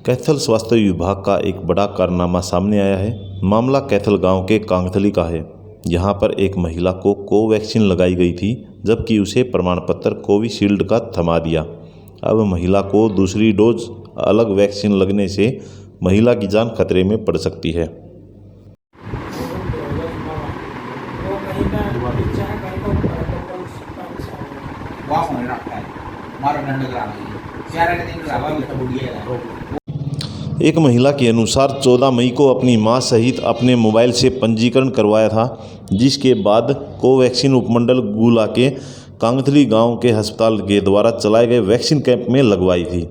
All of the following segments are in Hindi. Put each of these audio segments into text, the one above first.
कैथल स्वास्थ्य विभाग का एक बड़ा कारनामा सामने आया है। मामला कैथल गांव के कांगथली का है। यहां पर एक महिला को कोवैक्सीन लगाई गई थी, जबकि उसे प्रमाण पत्र कोविशील्ड का थमा दिया। अब महिला को दूसरी डोज अलग वैक्सीन लगने से महिला की जान खतरे में पड़ सकती है। एक महिला के अनुसार 14 मई को अपनी मां सहित अपने मोबाइल से पंजीकरण करवाया था, जिसके बाद कोवैक्सीन उपमंडल गुला के कांगथली गांव के अस्पताल के द्वारा चलाए गए वैक्सीन कैंप में लगवाई थी।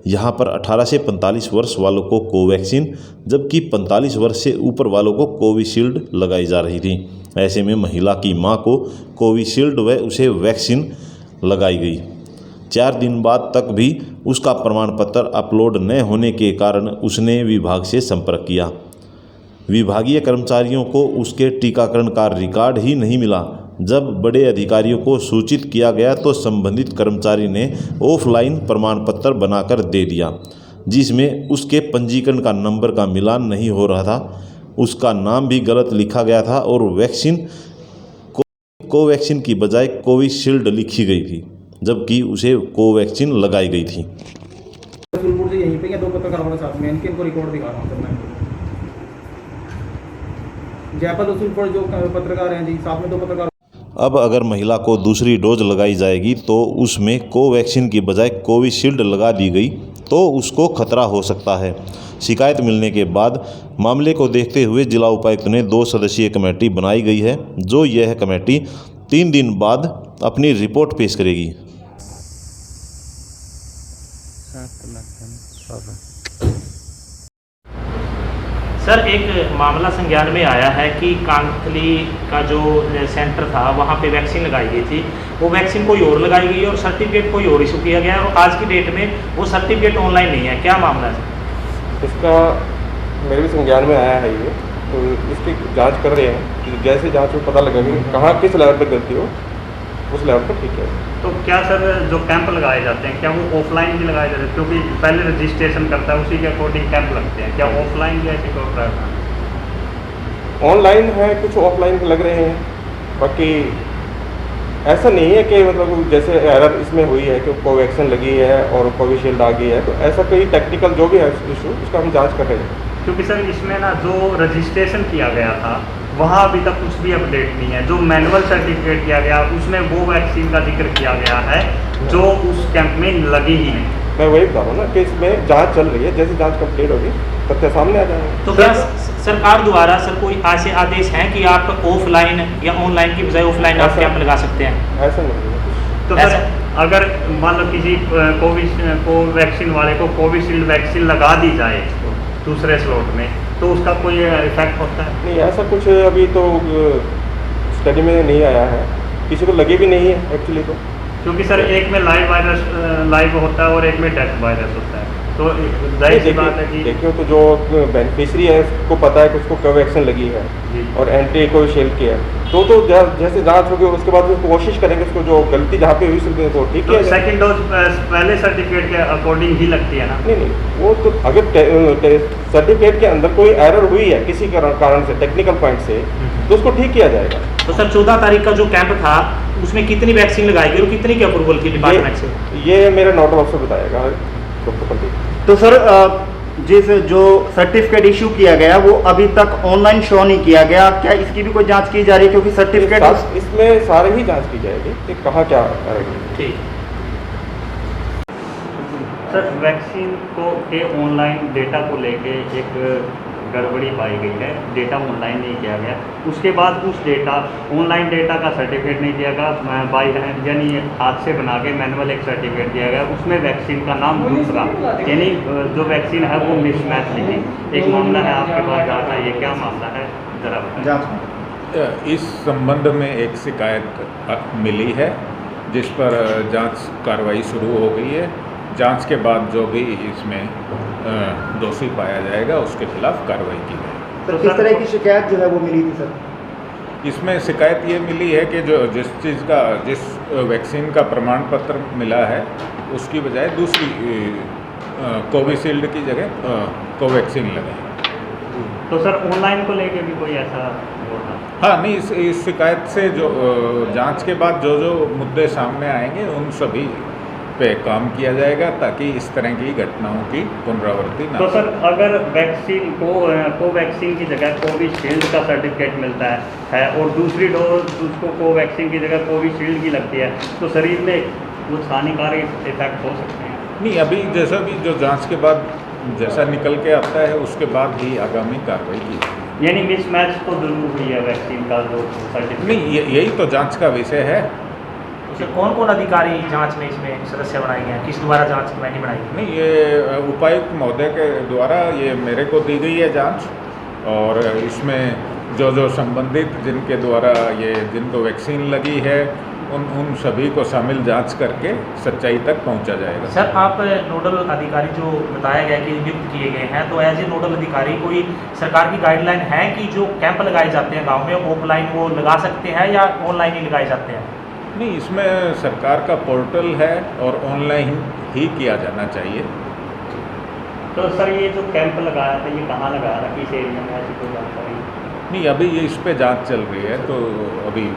यहां पर 18 से 45 वर्ष वालों को कोवैक्सीन, जबकि 45 वर्ष से ऊपर वालों को कोविशील्ड लगाई जा रही थी। ऐसे में महिला की मां को कोविशील्ड व उसे वैक्सीन लगाई गई। 4 दिन बाद तक भी उसका प्रमाण पत्र अपलोड न होने के कारण उसने विभाग से संपर्क किया। विभागीय कर्मचारियों को उसके टीकाकरण का रिकॉर्ड ही नहीं मिला। जब बड़े अधिकारियों को सूचित किया गया तो संबंधित कर्मचारी ने ऑफलाइन प्रमाण पत्र बनाकर दे दिया, जिसमें उसके पंजीकरण का नंबर का मिलान नहीं हो रहा था। उसका नाम भी गलत लिखा गया था और वैक्सीन कोवैक्सीन की बजाय कोविशील्ड लिखी गई थी, जबकि उसे कोवैक्सीन लगाई गई थी। यहीं पे 2 पत्रकार हमारे साथ में, इनको रिकॉर्ड दिखा रहा हूँ सर मैं। जयपुर रसूलपुर जो पत्रकार हैं जी, साथ में 2 पत्रकार। अब अगर महिला को दूसरी डोज लगाई जाएगी तो उसमें कोवैक्सीन की बजाय कोविशील्ड लगा दी गई तो उसको खतरा हो सकता है। शिकायत मिलने के बाद मामले को देखते हुए जिला उपायुक्त ने 2 सदस्यीय कमेटी बनाई गई है, जो यह कमेटी 3 दिन बाद अपनी रिपोर्ट पेश करेगी। सर, एक मामला संज्ञान में आया है कि कांगथली का जो सेंटर था वहाँ पे वैक्सीन लगाई गई थी। वो वैक्सीन कोई और लगाई गई और सर्टिफिकेट कोई और इशू किया गया और आज की डेट में वो सर्टिफिकेट ऑनलाइन नहीं है। क्या मामला है? इसका मेरे भी संज्ञान में आया है ये, तो इसकी जांच कर रहे हैं कि जैसे जांच में पता लगेगा कि कहाँ किस लेवल पर गलती हो, उस लेवल पर ठीक है। तो क्या सर जो कैंप लगाए जाते हैं क्या वो ऑफलाइन भी लगाए जाते हैं? क्योंकि पहले रजिस्ट्रेशन करता है उसी के अकॉर्डिंग कैंप लगते हैं, क्या ऑफलाइन भी ऐसे कोई प्रावधान? ऑनलाइन है, कुछ ऑफलाइन लग रहे हैं। बाकी ऐसा नहीं है कि मतलब जैसे एरर इसमें हुई है कि कोवैक्सीन लगी है और कोविशील्ड आ गई है, तो ऐसा कोई टेक्निकल जो भी है इशू उसका हम जांच कर रहे हैं। क्योंकि सर इसमें ना जो रजिस्ट्रेशन किया गया था वहाँ अभी तक कुछ भी अपडेट नहीं है। जो मैनुअल सर्टिफिकेट किया गया उसमें वो वैक्सीन का जिक्र किया गया है जो उस कैंप में लगी ही नहीं। मैं वही बता रहा हूँ ना कि इसमें जांच चल रही है, जैसे जांच कंप्लीट होगी तथ्य सामने आ जाएगा। तो क्या सरकार द्वारा सर कोई ऐसे आदेश हैं कि आप ऑफलाइन या ऑनलाइन की बजाय ऑफलाइन आप कैंप लगा सकते हैं? ऐसा नहीं है। तो सर अगर मान लो किसी कोवैक्सीन वाले को कोविशील्ड वैक्सीन लगा दी जाए दूसरे स्लॉट में, तो उसका कोई इफेक्ट होता है? नहीं, ऐसा कुछ अभी तो स्टडी में नहीं आया है, किसी को लगी भी नहीं है एक्चुअली। तो क्योंकि सर एक में लाइव होता है और एक में डेथ वायरस होता है, तो जाहिर सी बात है कि देखिए तो जो बेनिफिशियरी है उसको पता है कि उसको कोवैक्सीन लगी है और एंटी कोविशील्ड की है, तो जैसे जांच होगी और उसके बाद उसको कोशिश करेंगे उसको जो गलती जहाँ पे हुई उसको तो ठीक है। सेकंड डोज पहले सर्टिफिकेट के अकॉर्डिंग ही लगती है ना? नहीं, वो तो अगर सर्टिफिकेट के अंदर कोई एरर हुई है किसी कारण से, टेक्निकल पॉइंट से, तो उसको ठीक किया जाएगा। तो सर 14 तारीख का जो कैंप था उसमें कितनी वैक्सीन लगाई गई और कितनी की अप्रूवल की डिपार्टमेंट से? ये मेरा नोडल ऑफिसर बताएगा। तो सर जिस जो सर्टिफिकेट इशू किया गया वो अभी तक ऑनलाइन शो नहीं किया गया, क्या इसकी भी कोई जांच की जा रही है? क्योंकि सर्टिफिकेट इसमें सारे ही जांच की जाएगी कि कहाँ क्या करेगी। ठीक सर, वैक्सीन को के ऑनलाइन डेटा को लेके एक गड़बड़ी पाई गई है। डेटा ऑनलाइन नहीं किया गया, उसके बाद उस डेटा ऑनलाइन डेटा का सर्टिफिकेट नहीं दिया गया, बाई हैंड यानी हाथ से बना के मैनुअल एक सर्टिफिकेट दिया गया, उसमें वैक्सीन का नाम दूसरा, यानी जो वैक्सीन है वो मिसमैच लिखी। एक मामला है आपके पास जाता है, ये क्या मामला है जरा बताएं। इस संबंध में एक शिकायत मिली है जिस पर जांच कार्रवाई शुरू हो गई है। जांच के बाद जो भी इसमें दोषी पाया जाएगा उसके खिलाफ कार्रवाई की जाएगी। तो किस तरह की शिकायत जो है वो मिली थी सर? इसमें शिकायत ये मिली है कि जिस वैक्सीन का प्रमाण पत्र मिला है उसकी बजाय दूसरी कोविशील्ड की जगह कोवैक्सीन लगे। तो सर ऑनलाइन को लेके भी कोई ऐसा वो था? हाँ नहीं, इस शिकायत से जो जांच के बाद जो जो मुद्दे सामने आएंगे उन सभी पे काम किया जाएगा ताकि इस तरह की घटनाओं की पुनरावृत्ति ना तो हो। सर अगर वैक्सीन कोवैक्सीन की जगह कोविशील्ड का सर्टिफिकेट मिलता है और दूसरी डोज उसको कोवैक्सीन की जगह कोविशील्ड की लगती है तो शरीर में कुछ हानिकारक इफेक्ट हो सकते हैं? नहीं, अभी जैसा भी जो जांच के बाद जैसा निकल के आता है उसके बाद ही आगामी कार्रवाई की जाएगी। यानी मिसमैच तो जरूर हुई है वैक्सीन का जो सर्टिफिकेट? नहीं, यही तो जांच का विषय है। उसे कौन कौन अधिकारी जांच में इसमें सदस्य बनाए गए हैं, किस द्वारा जांच कमेटी बनाई गई? नहीं, ये उपायुक्त महोदय के द्वारा ये मेरे को दी गई है जांच, और इसमें जो जो संबंधित जिनके द्वारा ये जिनको वैक्सीन लगी है उन सभी को शामिल जांच करके सच्चाई तक पहुंचा जाएगा। सर आप नोडल अधिकारी जो बताया गया कि नियुक्त किए गए हैं, तो एज ए नोडल अधिकारी कोई सरकार की गाइडलाइन है कि जो कैंप लगाए जाते हैं गांव में ऑफलाइन वो लगा सकते हैं या ऑनलाइन ही लगाए जाते हैं? नहीं, इसमें सरकार का पोर्टल है और ऑनलाइन ही किया जाना चाहिए। तो सर ये जो कैंप लगाया था ये कहाँ लगाया था, किस एरिया में, ऐसी कोई जानकारी? नहीं, अभी ये इस पे जांच चल रही है तो अभी